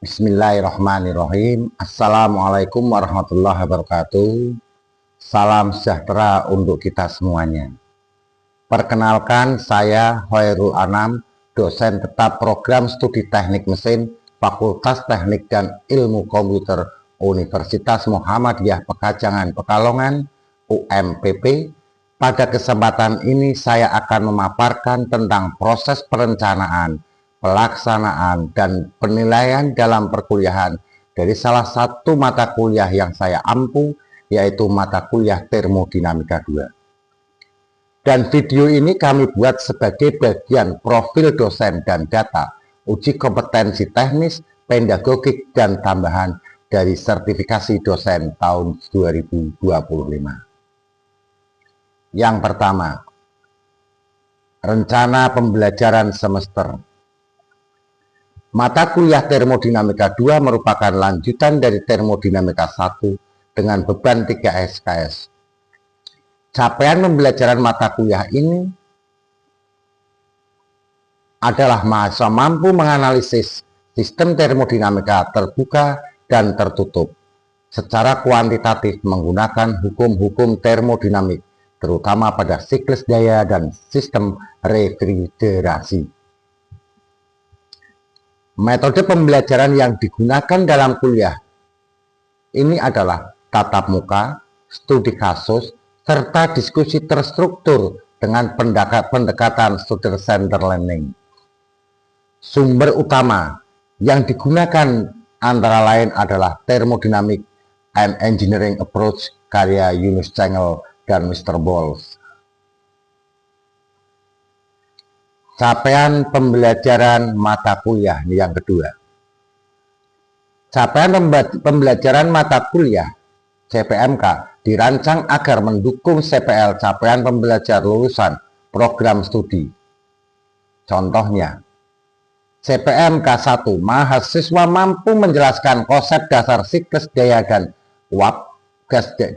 Bismillahirrahmanirrahim. Assalamualaikum warahmatullahi wabarakatuh. Salam sejahtera untuk kita semuanya. Perkenalkan, saya Hoirul Anam, dosen tetap program studi teknik mesin Fakultas Teknik dan Ilmu Komputer Universitas Muhammadiyah Pekajangan Pekalongan UMPP. Pada kesempatan ini saya akan memaparkan tentang proses perencanaan, pelaksanaan, dan penilaian dalam perkuliahan dari salah satu mata kuliah yang saya ampu, yaitu mata kuliah Termodinamika 2. Dan video ini kami buat sebagai bagian profil dosen dan data, uji kompetensi teknis, pedagogik, dan tambahan dari sertifikasi dosen tahun 2025. Yang pertama, rencana pembelajaran semester. Mata kuliah Termodinamika 2 merupakan lanjutan dari Termodinamika 1 dengan beban 3 SKS. Capaian pembelajaran mata kuliah ini adalah mahasiswa mampu menganalisis sistem termodinamika terbuka dan tertutup secara kuantitatif menggunakan hukum-hukum termodinamik, terutama pada siklus daya dan sistem refrigerasi. Metode pembelajaran yang digunakan dalam kuliah ini adalah tatap muka, studi kasus, serta diskusi terstruktur dengan pendekatan student center learning. Sumber utama yang digunakan antara lain adalah Thermodynamic and Engineering Approach karya Yunus Cengel dan Mr. Bolz. Capaian pembelajaran mata kuliah yang kedua. Capaian pembelajaran mata kuliah CPMK dirancang agar mendukung CPL capaian pembelajar lulusan program studi. Contohnya, CPMK 1, mahasiswa mampu menjelaskan konsep dasar siklus daya dan uap,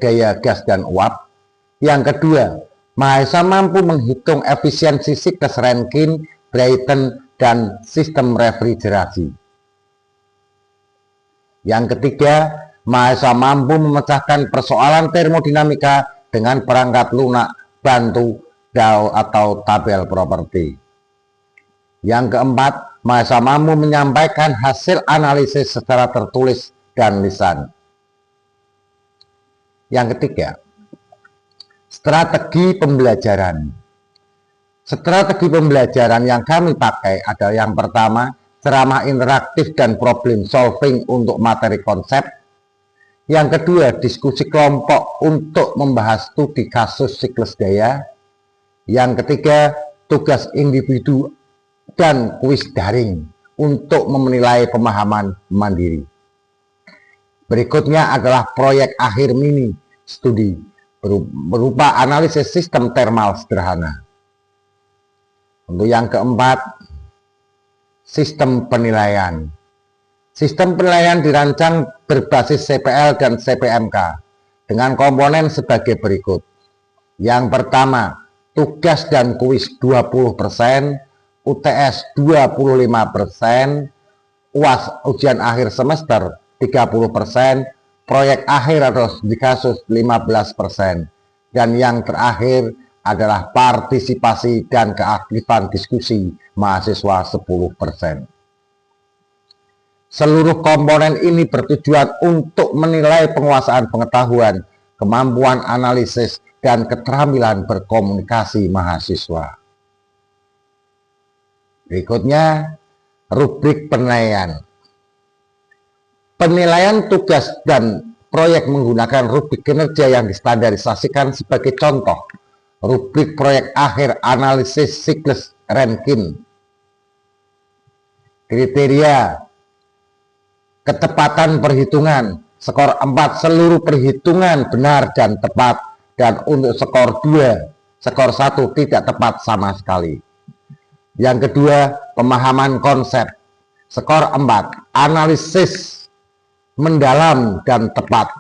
daya gas dan uap. Yang kedua, mahasiswa mampu menghitung efisiensi siklus Rankine, Brayton, dan sistem refrigerasi. Yang ketiga, mahasiswa mampu memecahkan persoalan termodinamika dengan perangkat lunak, bantu, atau tabel properti. Yang keempat, mahasiswa mampu menyampaikan hasil analisis secara tertulis dan lisan. Yang ketiga, strategi pembelajaran. Strategi pembelajaran yang kami pakai adalah yang pertama, ceramah interaktif dan problem solving untuk materi konsep. Yang kedua, diskusi kelompok untuk membahas studi kasus siklus daya. Yang ketiga, tugas individu dan kuis daring untuk menilai pemahaman mandiri. Berikutnya adalah proyek akhir mini studi berupa analisis sistem termal sederhana. Untuk yang keempat, sistem penilaian. Sistem penilaian dirancang berbasis CPL dan CPMK dengan komponen sebagai berikut. Yang pertama, tugas dan kuis 20%, UTS 25%, UAS ujian akhir semester 30%, proyek akhir atau studi kasus 15%, dan yang terakhir adalah partisipasi dan keaktifan diskusi mahasiswa 10%. Seluruh komponen ini bertujuan untuk menilai penguasaan pengetahuan, kemampuan analisis, dan keterampilan berkomunikasi mahasiswa. Berikutnya, rubrik penilaian. Penilaian tugas dan proyek menggunakan rubrik kinerja yang distandarisasikan sebagai contoh. Rubrik proyek akhir analisis siklus Rankine. Kriteria ketepatan perhitungan, skor 4 seluruh perhitungan benar dan tepat, dan untuk skor 2, skor 1 tidak tepat sama sekali. Yang kedua, pemahaman konsep, skor 4 analisis mendalam dan tepat,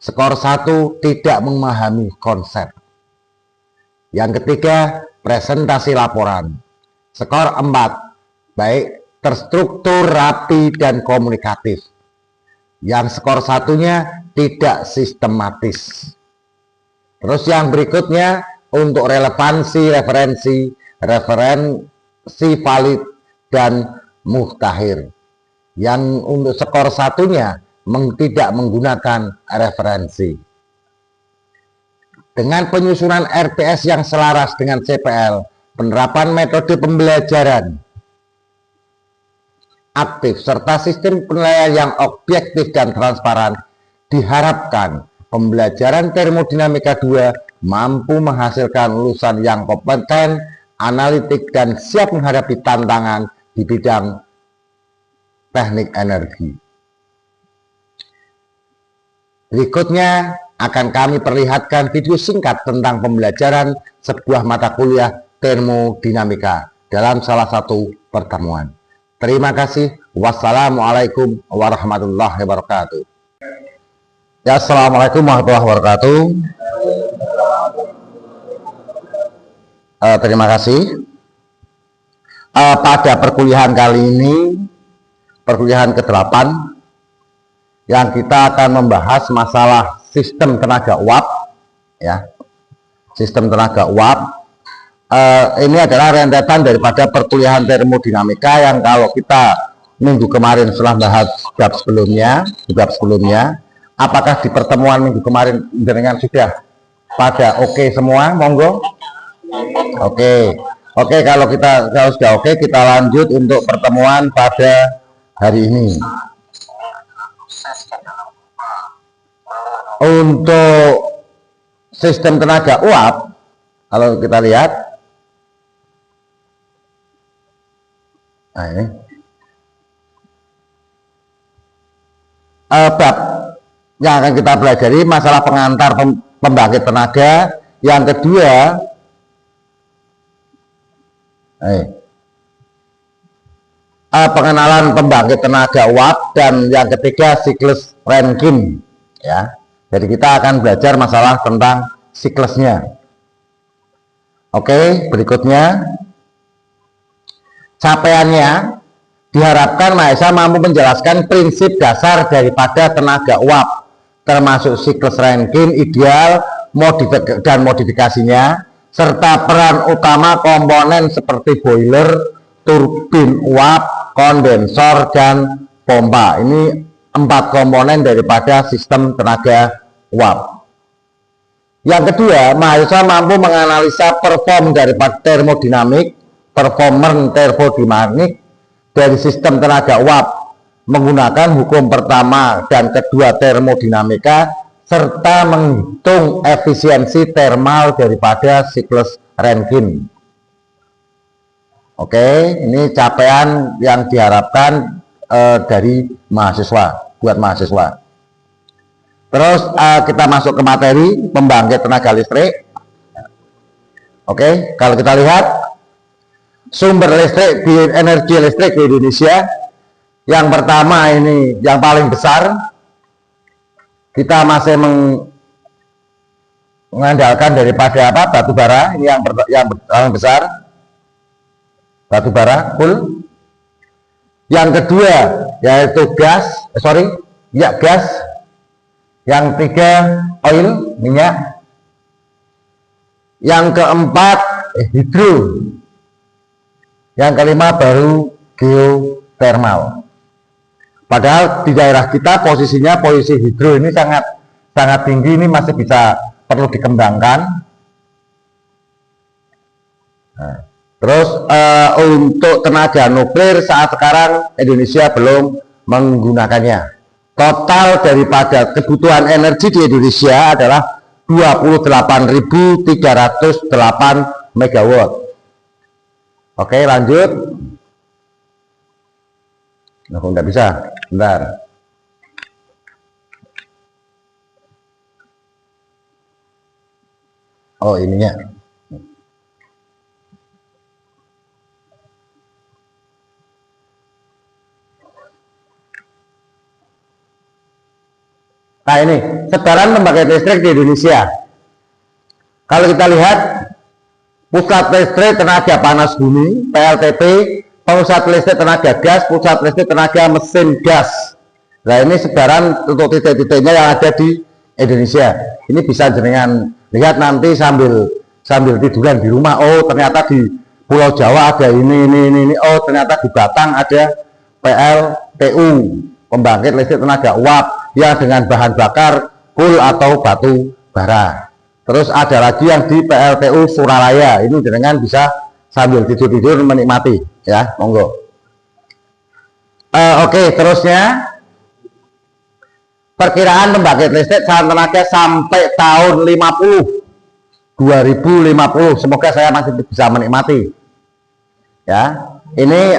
skor 1 tidak memahami konsep. Yang ketiga, presentasi laporan, skor 4 baik terstruktur, rapi, dan komunikatif. Yang skor satunya tidak sistematis. Terus yang berikutnya untuk relevansi, referensi valid, dan muhtahir. Yang untuk skor satunya tidak menggunakan referensi. Dengan penyusunan RPS yang selaras dengan CPL, penerapan metode pembelajaran aktif serta sistem penilaian yang objektif dan transparan, diharapkan pembelajaran termodinamika 2 mampu menghasilkan lulusan yang kompeten, analitik, dan siap menghadapi tantangan di bidang teknik energi. Berikutnya akan kami perlihatkan video singkat tentang pembelajaran sebuah mata kuliah termodinamika dalam salah satu pertemuan. Terima kasih. Wassalamualaikum warahmatullahi wabarakatuh. Ya, assalamualaikum warahmatullahi wabarakatuh. Terima kasih. Pada perkuliahan kali ini, perkuliahan ke-8, yang kita akan membahas masalah sistem tenaga uap, ya, sistem tenaga uap. Ini adalah rentetan daripada perkuliahan termodinamika yang kalau kita minggu kemarin setelah bahas bab sebelumnya, apakah di pertemuan minggu kemarin dengan sudah pada oke semua? Monggo. Oke, kalau sudah oke, kita lanjut untuk pertemuan pada hari ini. Untuk sistem tenaga uap, kalau kita lihat, nah ini bab yang akan kita pelajari masalah pengantar pembangkit tenaga. Yang kedua, pengenalan pembangkit tenaga uap, dan yang ketiga siklus Rankine, ya. Jadi kita akan belajar masalah tentang siklusnya. Oke, berikutnya capaiannya diharapkan Mahesa mampu menjelaskan prinsip dasar daripada tenaga uap, termasuk siklus Rankine ideal dan modifikasinya, serta peran utama komponen seperti boiler, turbin uap, kondensor, dan pompa. Ini 4 komponen daripada sistem tenaga uap. Yang kedua, Mahesa mampu menganalisa perform daripada performance termodinamik dari sistem tenaga uap menggunakan hukum pertama dan kedua termodinamika, serta menghitung efisiensi termal daripada siklus Rankine. Oke, ini capaian yang diharapkan dari mahasiswa, buat mahasiswa. Terus kita masuk ke materi pembangkit tenaga listrik. Oke, kalau kita lihat sumber listrik energi listrik di Indonesia, yang pertama ini yang paling besar, kita masih mengandalkan daripada apa? Batu bara. Ini yang paling besar, batu bara full. Yang kedua yaitu gas. Yang ketiga oil, minyak. Yang keempat hidro. Yang kelima baru geothermal. Padahal di daerah kita posisi hidro ini sangat tinggi, ini masih perlu dikembangkan. Nah, terus untuk tenaga nuklir saat sekarang Indonesia belum menggunakannya. Total daripada kebutuhan energi di Indonesia adalah 28.308 megawatt. Oke, lanjut. Nah, kok nggak bisa? Bentar. Oh, ininya. Nah, ini sebaran pembangkit listrik di Indonesia. Kalau kita lihat pusat listrik tenaga panas bumi (PLTP) Pusat listrik tenaga gas, pusat listrik tenaga mesin gas. Nah ini sebaran untuk titik-titiknya yang ada di Indonesia. Ini bisa jenengan lihat nanti sambil tiduran di rumah. Oh ternyata di Pulau Jawa ada ini. Oh ternyata di Batang ada PLTU, pembangkit listrik tenaga uap yang dengan bahan bakar coal atau batu bara. Terus ada lagi yang di PLTU Suralaya. Ini jenengan bisa sambil tidur menikmati, ya, monggo. Oke, terusnya perkiraan pembangkit listrik tenaga sampai tahun 2050. Semoga saya masih bisa menikmati. Ya, ini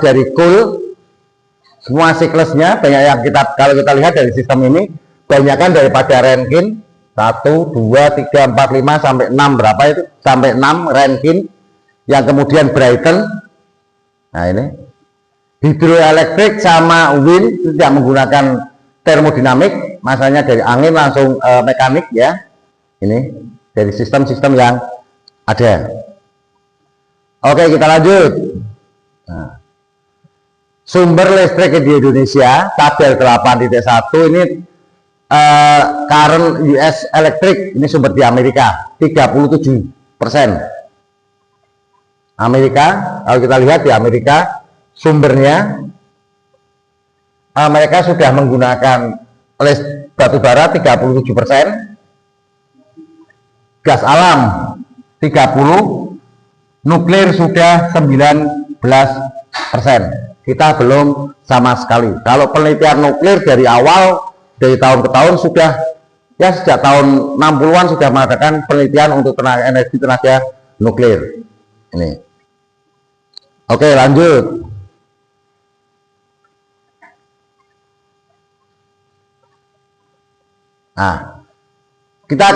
dari coal semua siklusnya banyak yang kalau kita lihat dari sistem ini banyakkan daripada Rankine 1, 2, 3, 4, 5 sampai 6 berapa itu sampai 6 Rankine yang kemudian Brighton. Nah ini hidroelektrik sama wind tidak menggunakan termodinamik, masanya dari angin langsung mekanik ya. Ini dari sistem-sistem yang ada. Oke kita lanjut. Nah, sumber listrik di Indonesia tabel 8.1 ini current US Electric, ini sumber di Amerika 37%. Amerika, kalau kita lihat di Amerika sumbernya mereka sudah menggunakan batu bara 37%, gas alam 30%, nuklir sudah 19%. Kita belum sama sekali. Kalau penelitian nuklir dari awal, dari tahun ke tahun sudah, ya sejak tahun 60-an sudah mengadakan penelitian untuk energi tenaga nuklir. Ini. Oke, lanjut. Nah, kita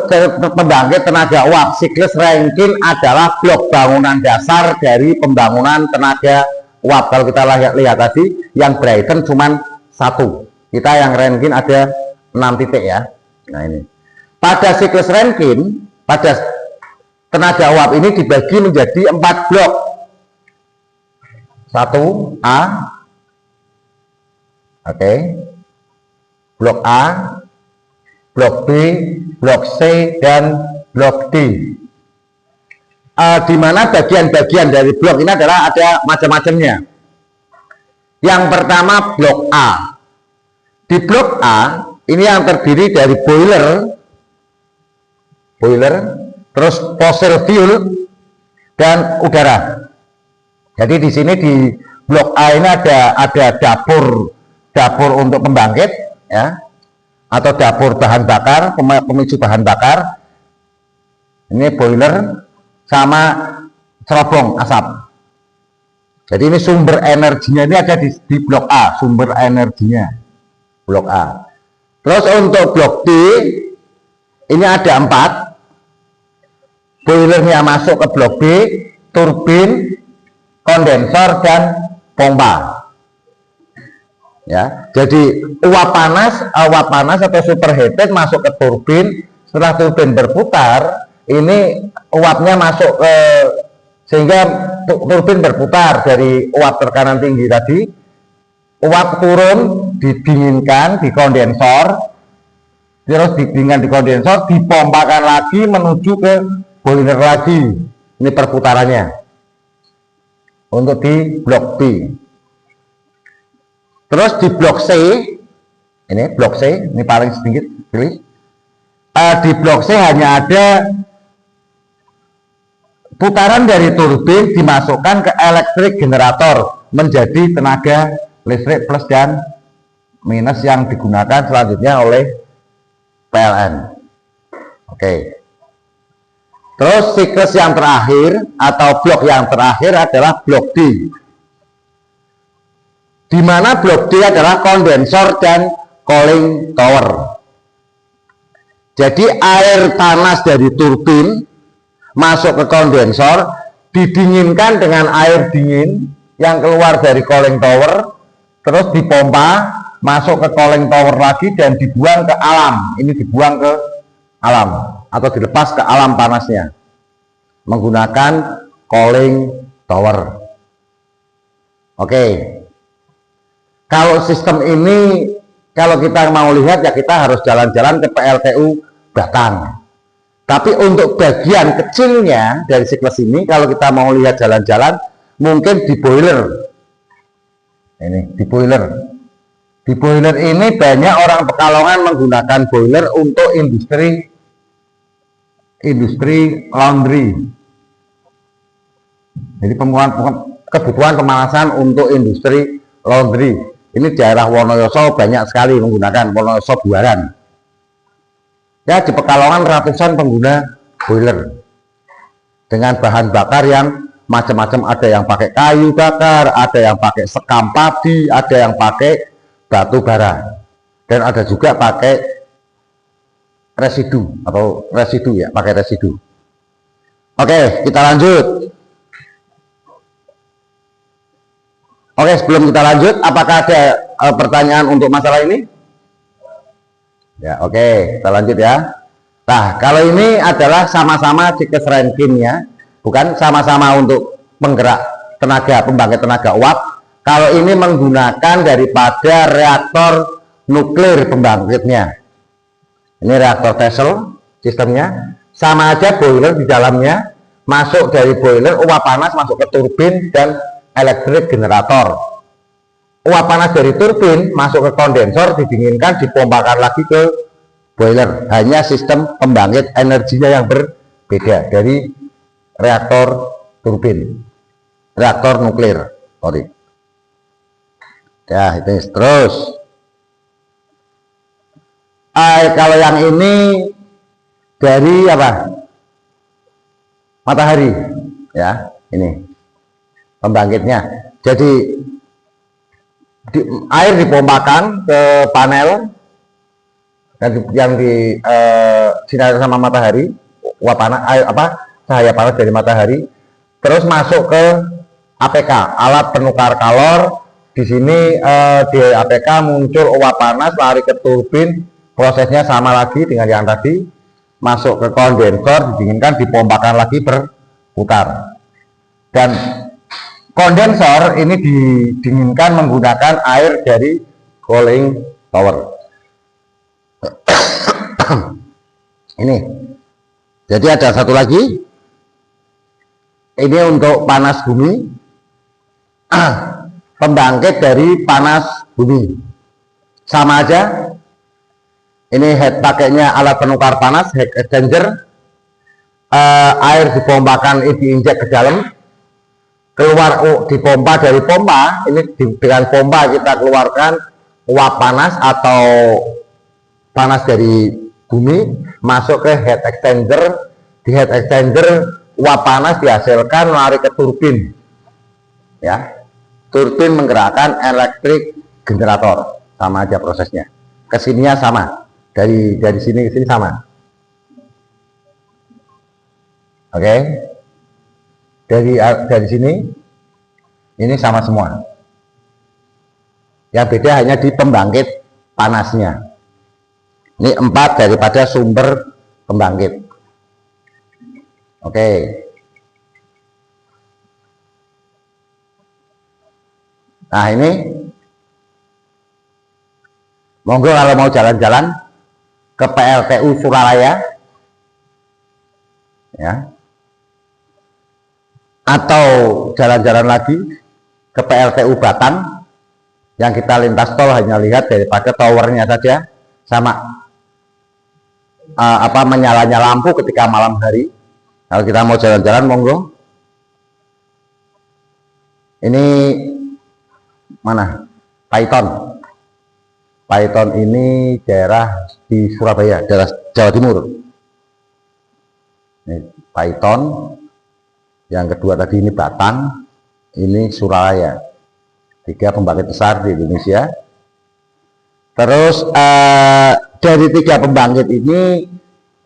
ke pembangkit tenaga uap. Siklus Rankine adalah blok bangunan dasar dari pembangunan tenaga uap. Kalau kita lihat tadi, yang Brighton cuma 1. Kita yang Rankine ada 6 titik ya. Nah ini. Pada siklus Rankine, pada tenaga uap ini dibagi menjadi 4 blok. 1A, oke, blok A, blok B, blok C, dan blok D. Di mana bagian-bagian dari blok ini adalah ada macam-macamnya. Yang pertama blok A. Di blok A ini yang terdiri dari boiler, terus fossil fuel dan udara. Jadi di sini di blok A ini ada dapur untuk pembangkit ya, atau dapur bahan bakar, pemicu bahan bakar. Ini boiler sama cerobong asap. Jadi ini sumber energinya ini ada di blok A, sumber energinya blok A. Terus untuk blok D ini ada 4. Boilernya masuk ke blok B, turbin, kondensor, dan pompa. Ya, jadi uap panas atau superheated masuk ke turbin. Setelah turbin berputar, ini uapnya masuk ke, sehingga turbin berputar dari uap tekanan tinggi tadi, uap turun, didinginkan di kondensor, terus didinginkan di kondensor, dipompakan lagi menuju ke boiler lagi. Ini perputarannya untuk di blok B. Terus di blok C, ini blok C, ini paling sedikit pilih. Di blok C hanya ada putaran dari turbin dimasukkan ke elektrik generator menjadi tenaga listrik plus dan minus yang digunakan selanjutnya oleh PLN. Oke. Terus siklus yang terakhir atau blok yang terakhir adalah blok D. Di mana blok D adalah kondensor dan cooling tower. Jadi air panas dari turbin masuk ke kondensor, didinginkan dengan air dingin yang keluar dari cooling tower, terus dipompa masuk ke cooling tower lagi dan dibuang ke alam. Ini dibuang ke alam atau dilepas ke alam panasnya menggunakan cooling tower. Oke, kalau sistem ini, kalau kita mau lihat ya kita harus jalan-jalan ke PLTU Batang. Tapi untuk bagian kecilnya dari siklus ini, kalau kita mau lihat jalan-jalan, mungkin di boiler. Ini di boiler. Di boiler ini banyak orang Pekalongan menggunakan boiler untuk industri laundry. Jadi kebutuhan pemanasan untuk industri laundry. Ini daerah Wonoyoso banyak sekali menggunakan Wonoyoso Buaran. Ya, di Pekalongan ratusan pengguna boiler dengan bahan bakar yang macam-macam, ada yang pakai kayu bakar, ada yang pakai sekam padi, ada yang pakai batu bara, dan ada juga pakai residu ya, pakai residu. Oke, kita lanjut. Oke, sebelum kita lanjut, apakah ada pertanyaan untuk masalah ini? Ya, oke, kita lanjut ya. Nah, kalau ini adalah sama-sama siklus Rankine ya, bukan sama-sama untuk penggerak tenaga, pembangkit tenaga uap. Kalau ini menggunakan daripada reaktor nuklir pembangkitnya. Ini reaktor Tesla sistemnya, sama aja boiler di dalamnya, masuk dari boiler, uap panas masuk ke turbin dan elektrik generator. Uap panas dari turbin masuk ke kondensor, didinginkan, dipompakan lagi ke boiler. Hanya sistem pembangkit energinya yang berbeda dari reaktor turbin, reaktor nuklir. Sorry. Ya, itu terus. Kalau yang ini dari apa? Matahari, ya, ini pembangkitnya. Jadi air dipompakan ke panel yang di sinar sama matahari, uap panas, cahaya panas dari matahari, terus masuk ke APK, alat penukar kalor. Di sini di APK muncul uap panas, lari ke turbin, prosesnya sama lagi dengan yang tadi, masuk ke kondensor, didinginkan, dipompakan lagi, berputar. Dan kondensor ini didinginkan menggunakan air dari cooling tower. Ini. Jadi ada satu lagi. Ini untuk panas bumi. Pembangkit dari panas bumi. Sama aja. Ini head pakainya alat penukar panas, heat exchanger. Air dipompakan, diinjek ke dalam. Keluar dipompa dari pompa, ini dengan pompa kita keluarkan uap panas atau panas dari bumi masuk ke heat exchanger. Di heat exchanger uap panas dihasilkan lari ke turbin, ya, turbin menggerakkan elektrik generator. Sama aja prosesnya, kesininya sama, dari sini ke sini sama. Oke. Dari sini ini sama semua. Yang beda hanya di pembangkit panasnya. Ini 4 daripada sumber pembangkit. Oke. Nah, ini monggo kalau mau jalan-jalan ke PLTU Suralaya, ya, atau jalan-jalan lagi ke PLTU Batang, yang kita lintas tol hanya lihat daripada towernya saja, sama menyalanya lampu ketika malam hari. Kalau kita mau jalan-jalan monggo. Ini mana? Paiton ini daerah di Surabaya, daerah Jawa Timur. Ini Paiton. Yang kedua tadi ini Batang, ini Suralaya. 3 pembangkit besar di Indonesia. Terus dari 3 pembangkit ini,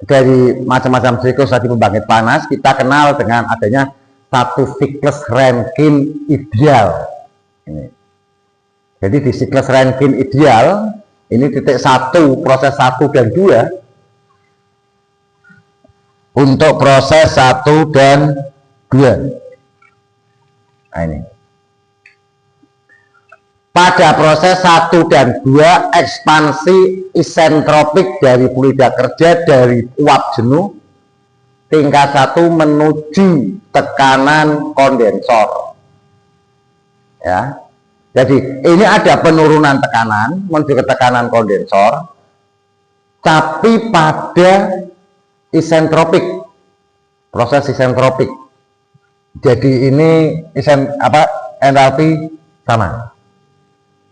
dari macam-macam siklus tadi pembangkit panas, kita kenal dengan adanya satu siklus Rankine ideal. Ini. Jadi di siklus Rankine ideal, ini titik 1, proses 1 dan 2. Untuk proses 1 dan 2. Nah, ini. pada proses 1 dan 2 ekspansi isentropik dari fluida kerja dari uap jenuh tingkat 1 menuju tekanan kondensor. Ya. Jadi ini ada penurunan tekanan menuju ke tekanan kondensor, tapi pada isentropik, proses isentropik. Jadi ini entalpi sama.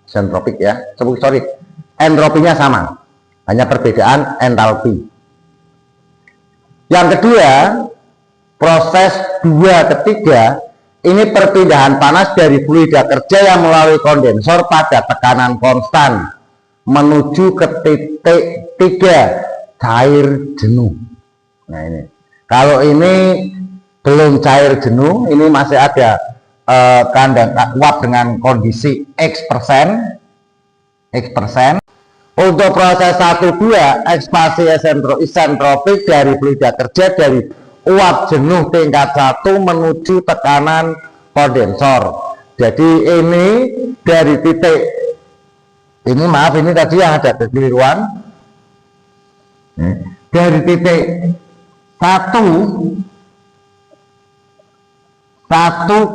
Isentropik ya, sorry, entropinya sama, hanya perbedaan entalpi. Yang kedua, proses 2 ke 3 ini perpindahan panas dari fluida kerja yang melalui kondensor pada tekanan konstan menuju ke titik 3 cair jenuh. Nah ini, kalau ini belum cair jenuh, ini masih ada kandang uap dengan kondisi X%. Untuk proses 1-2 ekspansi isentropik dari fluida kerja dari uap jenuh tingkat 1 menuju tekanan kondensor. Jadi ini dari titik ini, maaf ini tadi yang ada kekeliruan, dari titik 1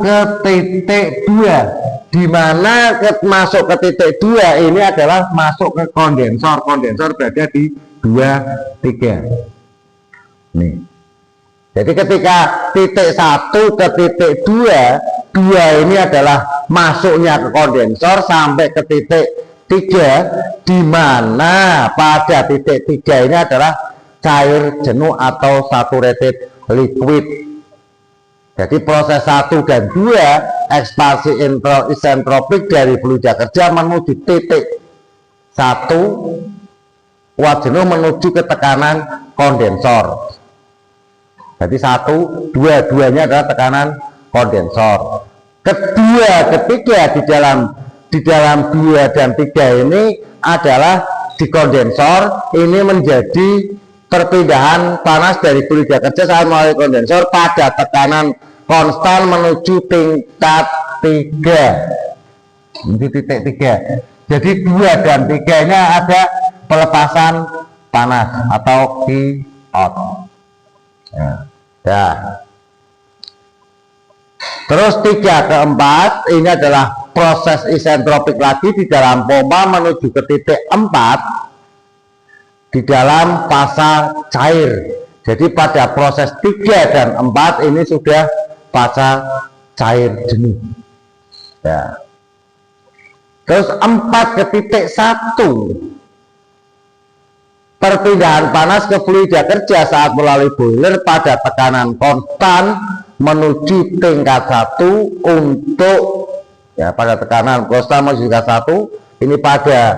ke titik 2, di mana masuk ke titik 2 ini adalah masuk ke kondensor. Kondensor berada di 2-3 nih. Jadi ketika titik 1 ke titik 2 ini adalah masuknya ke kondensor sampai ke titik 3, di mana pada titik 3 ini adalah cair jenuh atau saturated liquid. Jadi proses 1 dan 2 ekspansi isentropik dari fluida kerja menuju titik 1 uap jenuh menuju ke tekanan kondensor. Jadi 1, 2, 2-nya adalah tekanan kondensor. Kedua, ketiga di dalam 2 dan 3 ini adalah di kondensor, ini menjadi perpindahan panas dari fluida kerja saat melalui kondensor pada tekanan konstan menuju tingkat 3. Ini titik 3. Jadi 2 dan 3-nya ada pelepasan panas atau Q-out. Ya. Terus 3 ke 4 ini adalah proses isentropik lagi di dalam pompa menuju ke titik 4 di dalam fasa cair. Jadi pada proses 3 dan 4 ini sudah fasa cair jenuh. Ya. Terus 4 ke titik 1 perpindahan panas ke fluida kerja saat melalui boiler pada tekanan konstan menuju tingkat 1 untuk ya pada tekanan konstan menuju tingkat 1 ini pada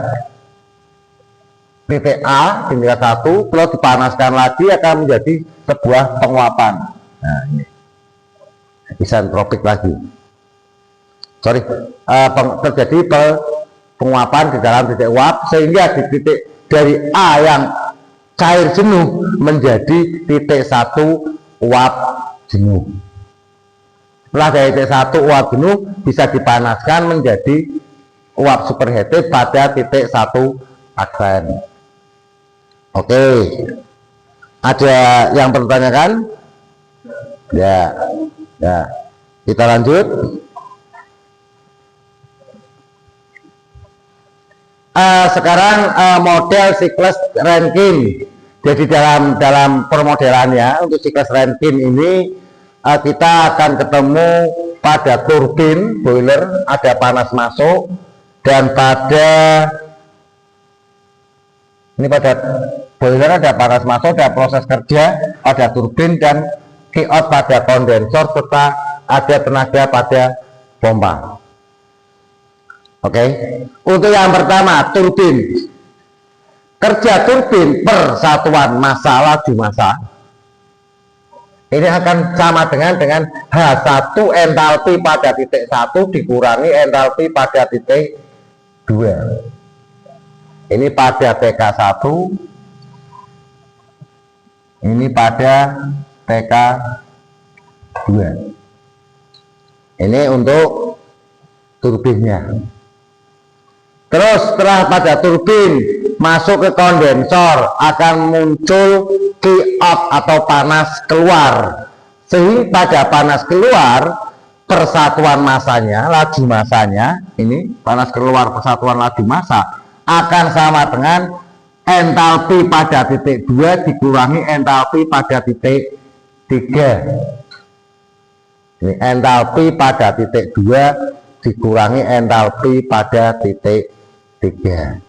titik A tingkat 1 kalau dipanaskan lagi akan menjadi sebuah penguapan. Nah ini isentropik lagi, terjadi penguapan di dalam titik uap sehingga di titik dari A yang cair jenuh menjadi titik 1 uap jenuh. Setelah dari titik 1 uap jenuh bisa dipanaskan menjadi uap superheated pada titik 1 aksen. Oke, ada yang bertanyakan? Ya, kita lanjut. Sekarang model siklus Rankine. Jadi dalam permodelannya untuk siklus Rankine ini kita akan ketemu pada turbin boiler ada panas masuk, dan pada boiler ada panas masuk, ada proses kerja pada turbin, dan Q-out pada kondensor, serta ada tenaga pada pompa. Oke, untuk yang pertama turbin, kerja turbin per satuan massa laju massa ini akan sama dengan H1 entalpi pada titik 1 dikurangi entalpi pada titik 2. Ini pada TK1, ini pada TK2. Ini untuk turbinnya. Terus setelah pada turbin masuk ke kondensor akan muncul Q-out atau panas keluar. Sehingga pada panas keluar persatuan masanya, laju masanya, ini panas keluar persatuan laju massa akan sama dengan entalpi pada titik 2 dikurangi entalpi pada titik 3. Ini entalpi pada titik 2 dikurangi entalpi pada titik 3.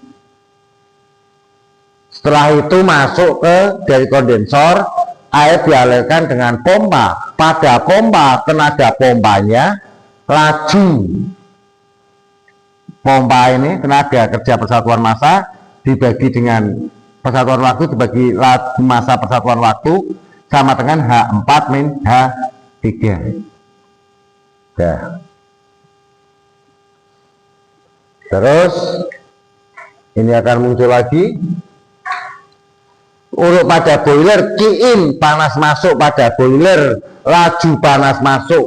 Setelah itu masuk ke dari kondensor, air dialirkan dengan pompa. Pada pompa, tenaga pompanya laju pompa ini, tenaga kerja persatuan massa dibagi dengan persatuan waktu dibagi laju massa persatuan waktu sama dengan H4 min H3. Nah. Terus ini akan muncul lagi urut pada boiler, Q-in panas masuk pada boiler, laju panas masuk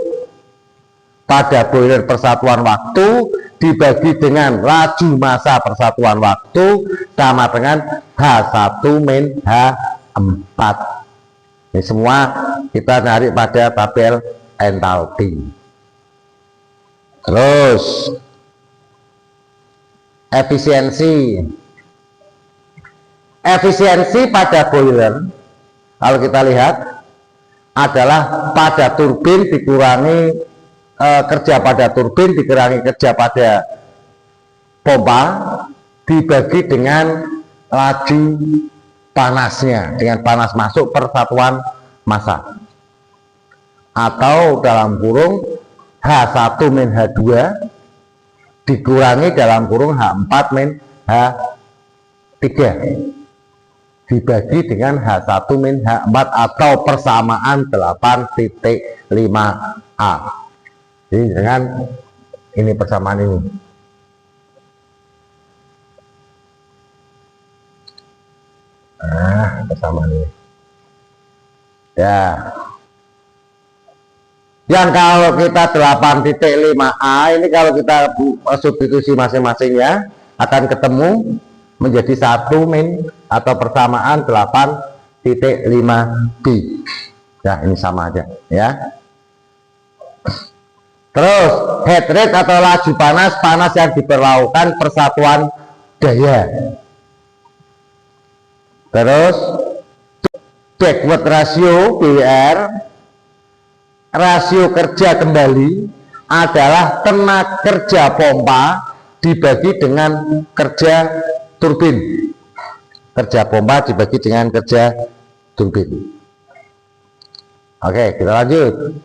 pada boiler persatuan waktu dibagi dengan laju massa persatuan waktu sama dengan H1 min H4. Ini semua kita cari pada tabel entalpi. Terus efisiensi pada boiler, kalau kita lihat adalah pada turbin dikurangi kerja pada turbin dikurangi kerja pada pompa dibagi dengan laju panasnya, dengan panas masuk persatuan massa, atau dalam kurung H1 min H2 dikurangi dalam kurung H4 min H3 dibagi dengan H1 min H4 atau persamaan 8.5A. Jadi dengan ini persamaan ini. Nah, persamaan ini. Ya. Yang kalau kita 8.5A ini kalau kita substitusi masing-masingnya akan ketemu menjadi 1 min atau persamaan 8.5B. Nah, ini sama aja ya. Terus head rate atau laju panas, panas yang diperlakukan persatuan daya. Terus backward ratio BWR, rasio kerja kembali adalah tenaga kerja pompa dibagi dengan kerja turbin. Kerja pompa dibagi dengan kerja turbin. Oke, kita lanjut.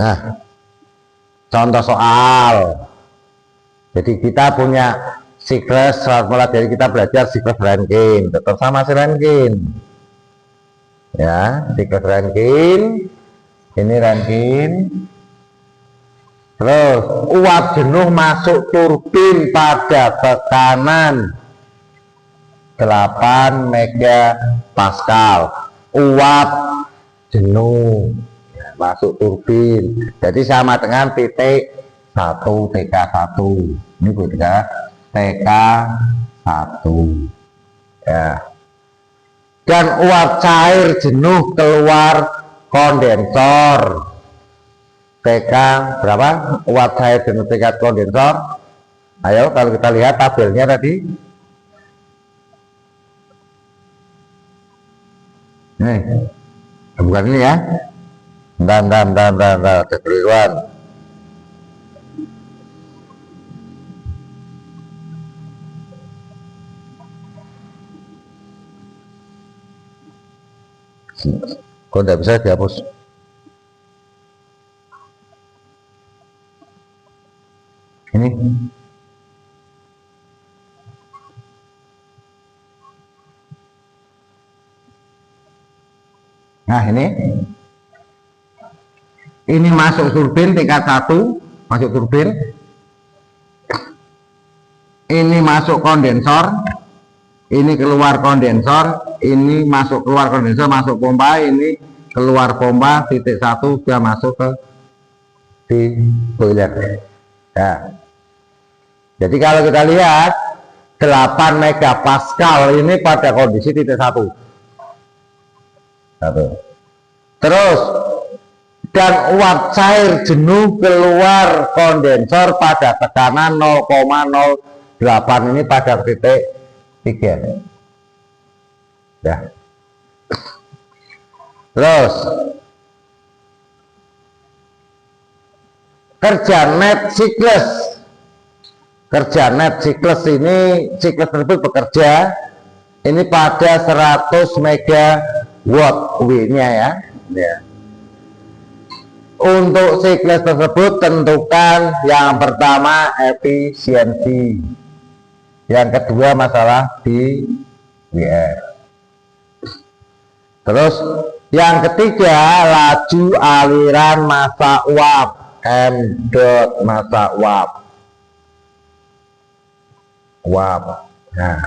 Nah, contoh soal. Jadi kita punya siklus, mulai dari kita belajar siklus Rankine, tetap sama si Rankine. Ya, siklus Rankine. Ini Rankine. Terus uap jenuh masuk turbin pada tekanan 8 megapascal. Uap jenuh masuk turbin, jadi sama dengan titik 1 TK1. Ini bukan TK1 ya. Dan uap cair jenuh keluar kondensor. TK berapa? Uap cair jenuh TK kondensor. Ayo kalau kita lihat tabelnya tadi. Nih, bukan ini ya. Bentar, kekeliruan. Kok tidak bisa dihapus? Ini. Nah, ini masuk turbin tingkat 1, masuk turbin. Ini masuk kondensor, ini keluar kondensor, ini masuk keluar kondensor, masuk pompa, ini keluar pompa, titik 1 sudah masuk ke di boiler. Ya. Jadi kalau kita lihat 8 megapascal ini pada kondisi titik 1. Terus dan uap cair jenuh keluar kondensor pada tekanan 0,08 ini pada titik 3. Ya. Terus kerja net siklus ini, siklus tersebut bekerja ini pada 100 megawatt W-nya ya. Untuk siklus tersebut tentukan yang pertama efisiensi, yang kedua masalah di WR, terus yang ketiga laju aliran massa uap M dot massa uap. Nah,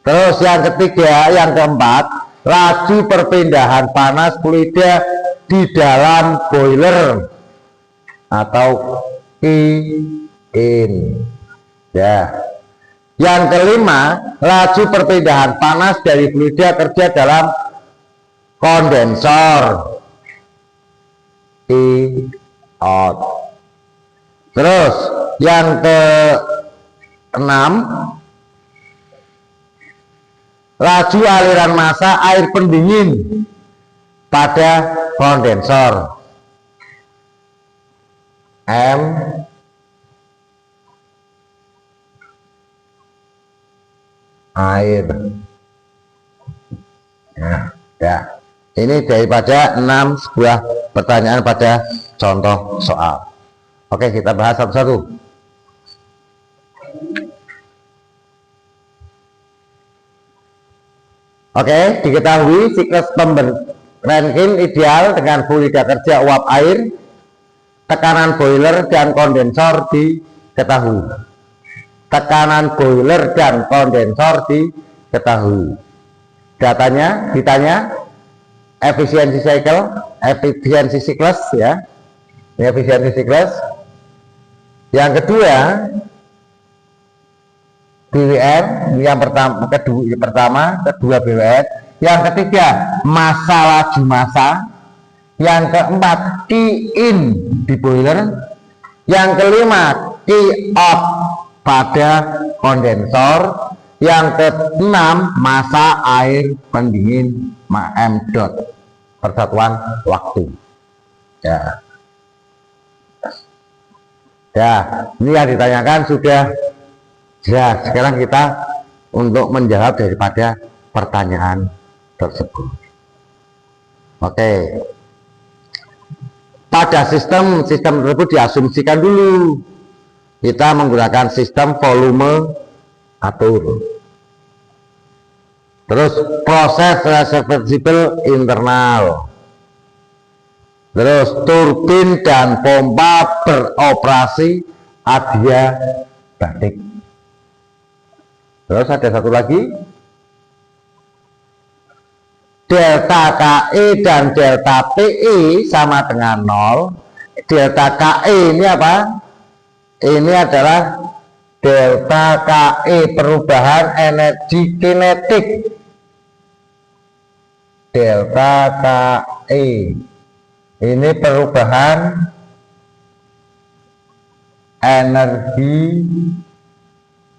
terus yang ketiga, yang keempat laju perpindahan panas fluida di dalam boiler atau in. Ya. Yang kelima, laju perpindahan panas dari fluida kerja dalam kondensor out. Terus yang keenam, laju aliran massa air pendingin pada kondensor M air. Ya. Ini daripada 6 sebuah pertanyaan pada contoh soal. Oke, kita bahas satu-satu. Oke, diketahui siklus Rankine ideal dengan fluida kerja uap air, tekanan boiler dan kondensor diketahui. Tekanan boiler dan kondensor diketahui. Ditanya efisiensi siklus ya. Ini efisiensi siklus. Yang kedua BWR, yang kedua BWR, yang ketiga massa laju massa, yang keempat Q-in di boiler, yang kelima Q-out pada kondensor, yang keenam massa air pendingin M dot persatuan waktu. Ya, ini yang ditanyakan sudah jelas. Sekarang kita untuk menjawab daripada pertanyaan tersebut. Oke. Pada sistem tersebut diasumsikan dulu kita menggunakan sistem volume atur. Terus proses reversible internal. Terus turbin dan pompa beroperasi adiabatik. Terus ada satu lagi, delta KE dan delta PE sama dengan 0. Delta KE ini apa? Ini adalah delta KE perubahan energi kinetik. Delta KE ini perubahan energi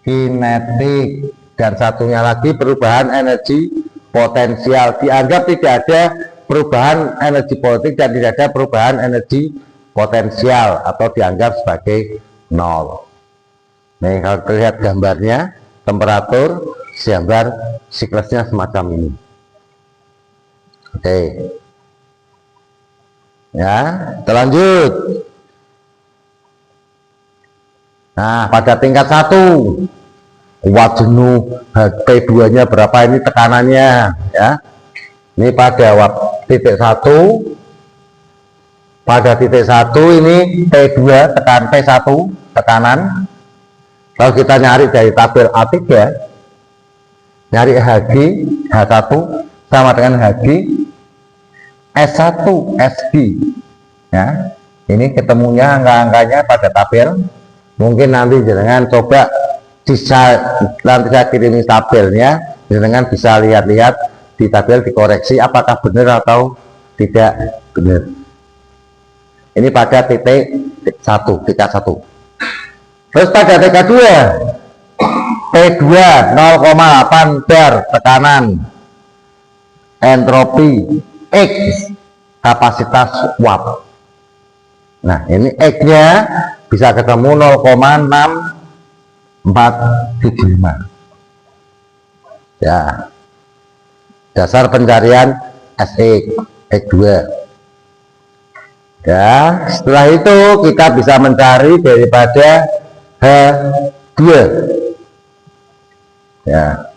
kinetik, dan satunya lagi perubahan energi potensial. Dianggap tidak ada perubahan energi politik dan tidak ada perubahan energi potensial atau dianggap sebagai 0. Nih kalau terlihat gambarnya, temperatur, gambar siklusnya semacam ini. Oke. Ya, terlanjut. Nah, pada tingkat 1 uap jenuh, P2 nya berapa, ini tekanannya ya. Ini pada uap titik 1. Pada titik 1 ini P2 tekan P1 tekanan. Kalau kita nyari dari tabel A3, nyari Hg H1 sama dengan Hg S1 Sg ya. Ini ketemunya angka-angkanya pada tabel. Mungkin nanti jenengan coba bisa, nanti saya kirimi tabelnya, jenengan bisa lihat-lihat di tabel, dikoreksi apakah benar atau tidak benar. Ini pada titik 1, tingkat 1. Terus pada tingkat 2, P2 0,8 bar tekanan, entropi X kapasitas uap. Nah, ini X-nya bisa ketemu 0,6475. Ya, dasar pencarian SX, X2. Ya, setelah itu kita bisa mencari daripada H2. Ya,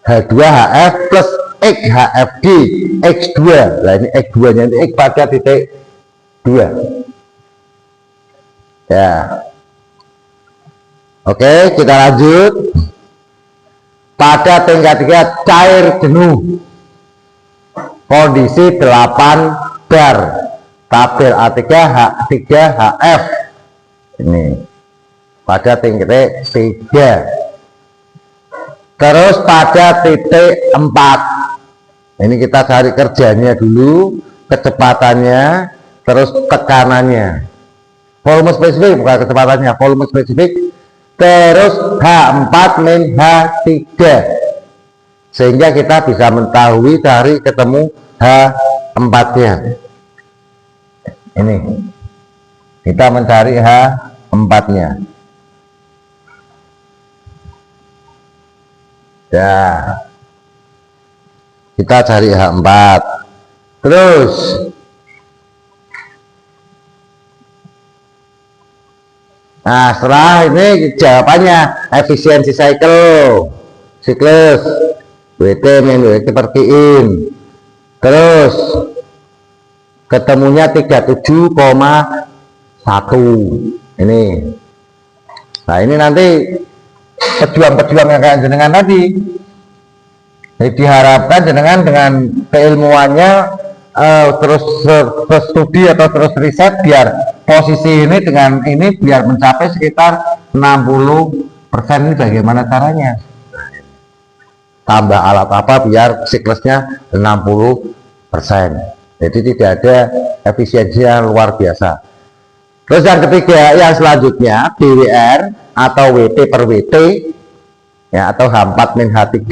H2HF plus X HFG X2. Nah, ini X2 nya ini X pada titik 2. Ya, oke, kita lanjut. Pada tingkat 3 cair jenuh, kondisi 8 bar, tabel A3H3HF. Ini pada tingkat 3. Terus pada titik 4, ini kita cari kerjanya dulu, kecepatannya, terus tekanannya, volume spesifik, bukan kecepatannya, volume spesifik, terus H4 min H3, sehingga kita bisa mengetahui dari ketemu H4 nya. Ini kita mencari H4 nya. Ya, kita cari H4. Terus nah, setelah ini jawabannya efisiensi siklus WT min WT per Qin. Terus ketemunya 37,1 ini. Nah, ini nanti pejuang-pejuang yang kayak jenengan tadi. Jadi diharapkan jenengan dengan keilmuannya terus studi atau terus riset, biar posisi ini dengan ini biar mencapai sekitar 60%. Ini bagaimana caranya? Tambah alat apa biar siklusnya 60%. Jadi tidak ada efisiensi yang luar biasa. Terus yang ketiga, yang selanjutnya BWR atau WT per WT, ya, atau H4 min H3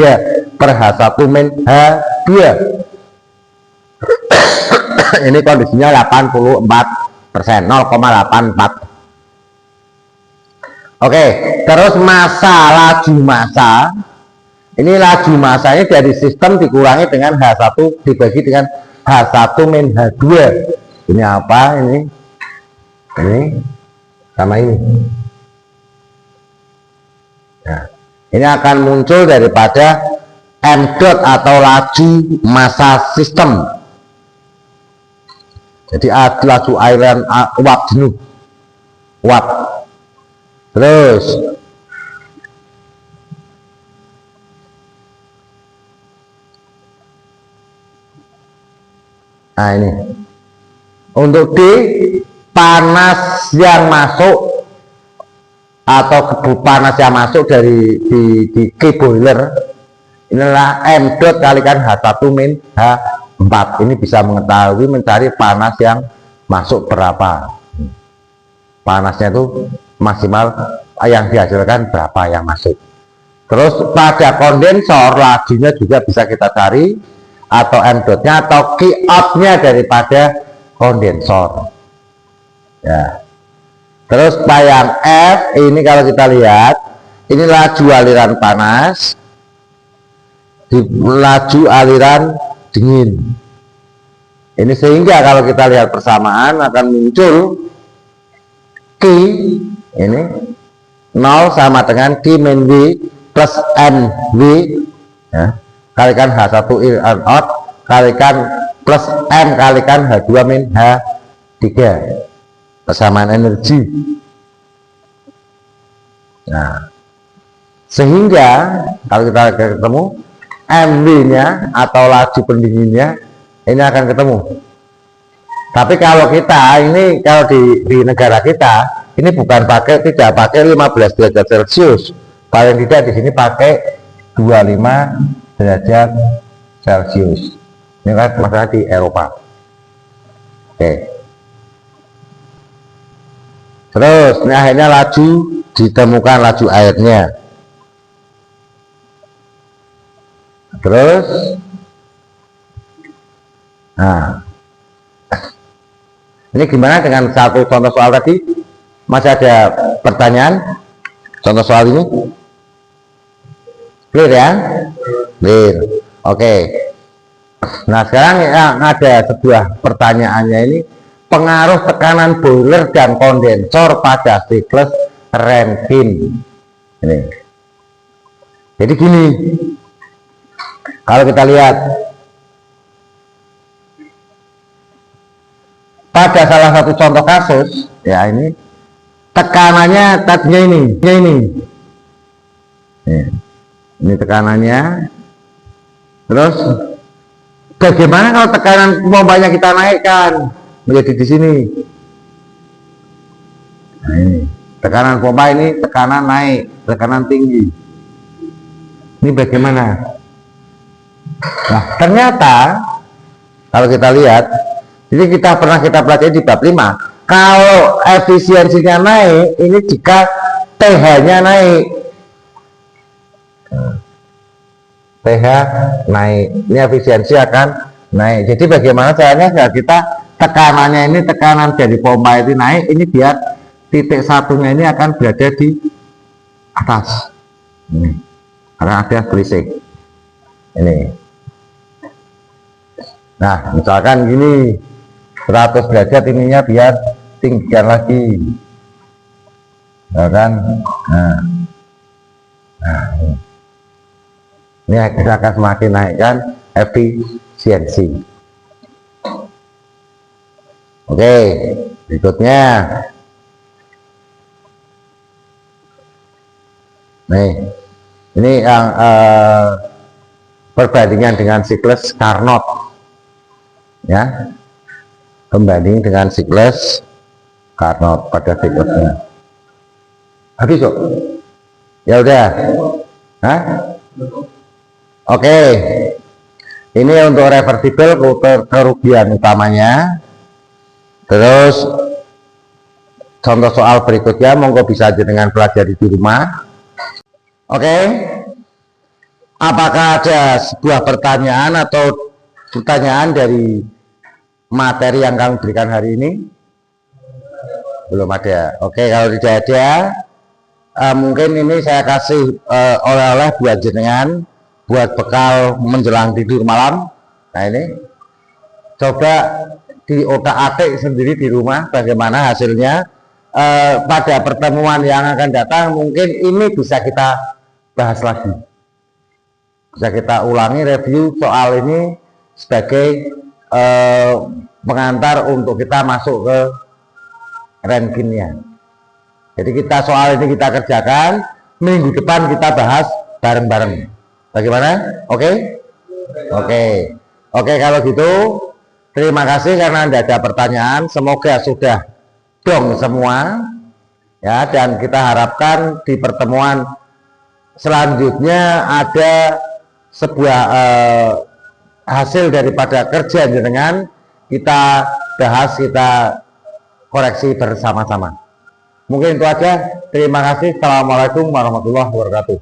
per H1 min H2. Ini kondisinya 84%, 0,84. Oke, terus laju massa. Ini laju massanya dari sistem dikurangi dengan H1 dibagi dengan H1 min H2. Ini apa ini? Ini sama ini. Nah, ini akan muncul daripada M dot atau laju massa sistem. Jadi laju airan uap jenuh, uap. Terus nah, ini untuk D, panas yang masuk atau panas yang masuk dari di key boiler, inilah M dot kalikan H1 min H4. Ini bisa mengetahui mencari panas yang masuk berapa, panasnya itu maksimal yang dihasilkan berapa yang masuk. Terus pada kondensor lajunya juga bisa kita cari, atau M dotnya atau key out-nya daripada kondensor. Ya. Terus yang F ini kalau kita lihat, ini laju aliran panas di laju aliran dingin. Ini sehingga kalau kita lihat persamaan akan muncul Q ini 0 sama dengan Q min V plus NV, ya, kalikan H1 in out kalikan plus M kalikan H2 min H3, persamaan energi. Nah, sehingga kalau kita ketemu MV nya atau laju pendinginnya, ini akan ketemu Tapi kalau kita ini, kalau di negara kita ini bukan pakai, tidak pakai 15 derajat Celcius, paling tidak di sini pakai 25 derajat Celcius. Ini kan masalah di Eropa. Oke. Terus ini akhirnya laju, ditemukan laju airnya. Terus nah, ini gimana dengan satu contoh soal tadi? Masih ada pertanyaan? Contoh soal ini? Clear ya? Clear. Oke. Nah sekarang yang ada sebuah pertanyaannya ini, pengaruh tekanan boiler dan kondensor pada siklus Rankine. Ini. Jadi gini, kalau kita lihat pada salah satu contoh kasus, ya ini tekanannya tadinya ini tekanannya. Terus bagaimana kalau tekanan pompanya kita naikkan menjadi di sini? Nah, ini tekanan pompa, ini tekanan naik, tekanan tinggi. Ini bagaimana? Nah, ternyata kalau kita lihat, jadi kita pelajari di bab 5, kalau efisiensinya naik, ini jika TH-nya naik. TH naik, ini efisiensi akan naik. Jadi bagaimana caranya agar kita tekanannya ini, tekanan dari pompa itu naik, ini biar titik satunya ini akan berada di atas. Ini karena ada berisik. Ini. Nah, misalkan gini, 100 derajat ininya biar tinggikan lagi. Ya kan? Nah, ini kita akan semakin naikkan efisiensi. Oke, berikutnya. Nih, ini yang perbandingan dengan siklus Carnot. Ya, pembanding dengan siklus Carnot pada siklusnya. Habis kok? Ya udah. Hah? Oke. Ini untuk reversibel kerugian utamanya. Terus contoh soal berikutnya monggo bisa dengan pelajari di rumah. Oke. Apakah ada sebuah pertanyaan atau pertanyaan dari materi yang kami berikan hari ini? Belum ada. Oke, kalau tidak ada, mungkin ini saya kasih oleh-oleh buat jenengan, buat bekal menjelang tidur malam. Nah ini, coba di otak-atik sendiri di rumah bagaimana hasilnya. Pada pertemuan yang akan datang mungkin ini bisa kita bahas lagi, bisa kita ulangi review soal ini sebagai pengantar untuk kita masuk ke Rankine-nya. Jadi kita soal ini kita kerjakan, minggu depan kita bahas bareng-bareng. Bagaimana? Oke? Oke, kalau gitu terima kasih karena Anda ada pertanyaan. Semoga sudah dong semua. Ya, dan kita harapkan di pertemuan selanjutnya ada sebuah hasil daripada kerja dengan kita bahas, kita koreksi bersama-sama. Mungkin itu aja. Terima kasih. Assalamualaikum warahmatullahi wabarakatuh.